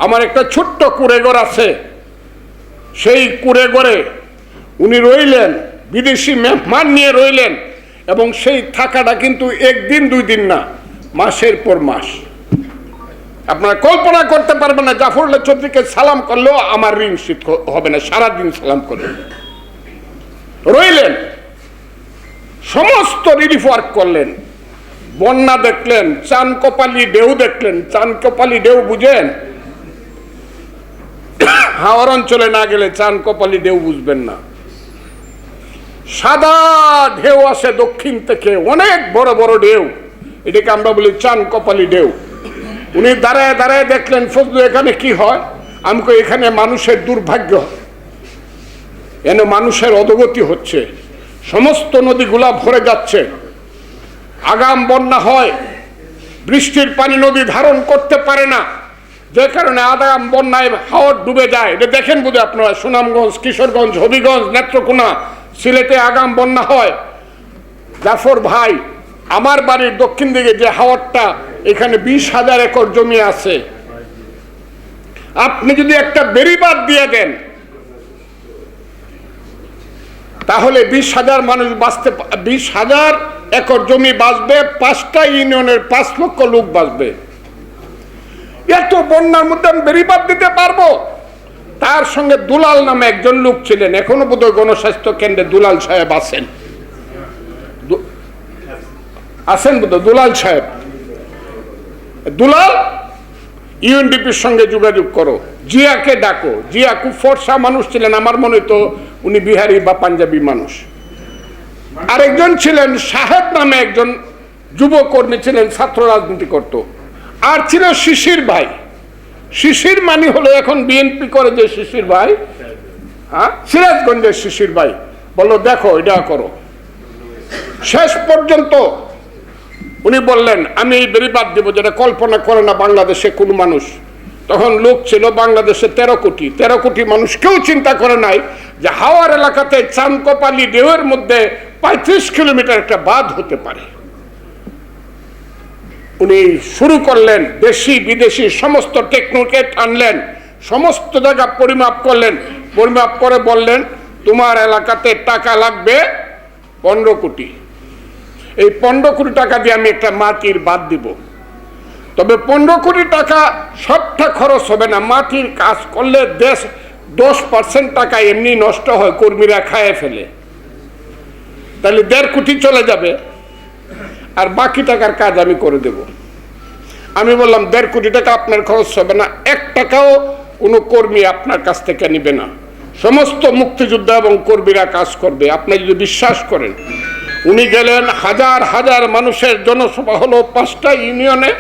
আমার একটা ছোট্ট কুড়েঘর আছে, সেই কুড়েঘরে উনি রইলেন, বিদেশি মেহমান নিয়ে রইলেন, এবং সেই থাকাটা কিন্তু একদিন দুই দিন না, মাসের পর মাস। আপনারা কল্পনা করতে পারবেন না, জাফরুল্লাহ চৌধুরীকে সালাম করলেও আমার ঋণ শোধ হবে না, সারাদিন সালাম করবেন। রইলেন, সমস্ত রিলিফ ওয়ার্ক করলেন, বন্যা দেখলেন, চানকোপালি ঢেউ দেখলেন। চানকোপালি ঢেউ বুঝেন? হাওর অঞ্চলে না গেলে চানকোপালি ঢেউ বুঝবেন না। সাদা ঢেউ আসে দক্ষিণ থেকে, অনেক বড় বড় ঢেউ, এটাকে আমরা বলি চানকোপালি ঢেউ। উনি দাঁড়ায় দাঁড়ায় দেখলেন, ফজলু এখানে কি হয়? আমি কই এখানে মানুষের দুর্ভাগ্য, এনে মানুষের অধোগতি হচ্ছে, সমস্ত নদীগুলা ভরে যাচ্ছে, আগাম বন্যা হয়, বৃষ্টির পানি নদী ধারণ করতে পারে না, যে কারণে আগাম বন্যায় হাওর ডুবে যায়। এটা দেখেন বুঝে আপনারা, সুনামগঞ্জ, কিশোরগঞ্জ, হবিগঞ্জ, নেত্রকোনা, সিলেটে আগাম বন্যা হয়। জাফর ভাই, আমার বাড়ির দক্ষিণ দিকে যে হাওরটা, এখানে 20,000 একর জমি আছে, আপনি যদি একটা বেড়িবাঁধ দিয়ে দেন তাহলে 20,000 মানুষ বাঁচতে, 20,000 একর জমি বাঁচবে, 5টা ইউনিয়নের 5 লক্ষ লোক বাঁচবে। এত বন্যার মধ্যে আমি বেড়িবাঁধ দিতে পারবো? তার সঙ্গে দুলাল নামে একজন লোক ছিলেন, এখনো বোধহয় গণস্বাস্থ্য কেন্দ্রে দুলাল সাহেব আছেন, বোধহয় দুলাল সাহেব। দুলাল, ইউএনডিপির সঙ্গে যোগাযোগ করো, জিয়াকে ডাকো। জিয়া খুব ফর্সা মানুষ ছিলেন, আমার মনে তো উনি বিহারি বা পাঞ্জাবি মানুষ। আরেকজন ছিলেন সাহেব নামে একজন যুব কর্মী ছিলেন, ছাত্র রাজনীতি করত। আর ছিল শিশির ভাই। শিশির মানি হলো এখন বিএনপি করে যে শিশির ভাই, হ্যাঁ, সিরাজগঞ্জের শিশির ভাই। বললো দেখো এটা করো। শেষ পর্যন্ত উনি বললেন আমি এই বেড়িবাঁধ দেবো, যেটা কল্পনা করে না বাংলাদেশে কোনো মানুষ। তখন লোক ছিল বাংলাদেশে 13 কোটি। 13 কোটি মানুষ কেউ চিন্তা করে নাই যে হাওয়ার এলাকাতে চানকোপালি ঢেউয়ের মধ্যে 35 কিলোমিটার একটা বাঁধ হতে পারে। উনি শুরু করলেন, দেশি বিদেশি সমস্ত টেকনিক্যাল আনলেন, সমস্ত জায়গা পরিমাপ করলেন। পরিমাপ করে বললেন তোমার এলাকাতে টাকা লাগবে 15 কোটি। এই 15 কোটি টাকা দিয়ে আমি একটা মাটির বাঁধ দিব। তবে 15 কোটি টাকা সবটা খরচ হবে না, মাটির কাজ করলে 10% টাকা এমনি নষ্ট হয়, কর্মীরা খায় ফেলে, তাহলে 1.5 কোটি চলে যাবে, আর বাকি টাকার কাজ আমি করে দেব। আমি বললাম 1.5 কোটি টাকা আপনার খরচ হবে না, 1 টাকাও কোনো কর্মী আপনার কাছ থেকে নিবে না, সমস্ত মুক্তিযোদ্ধা এবং কর্মীরা কাজ করবে, আপনি যদি বিশ্বাস করেন। উনি গেলেন, হাজার হাজার মানুষের জনসভা হলো 5টা ইউনিয়নে।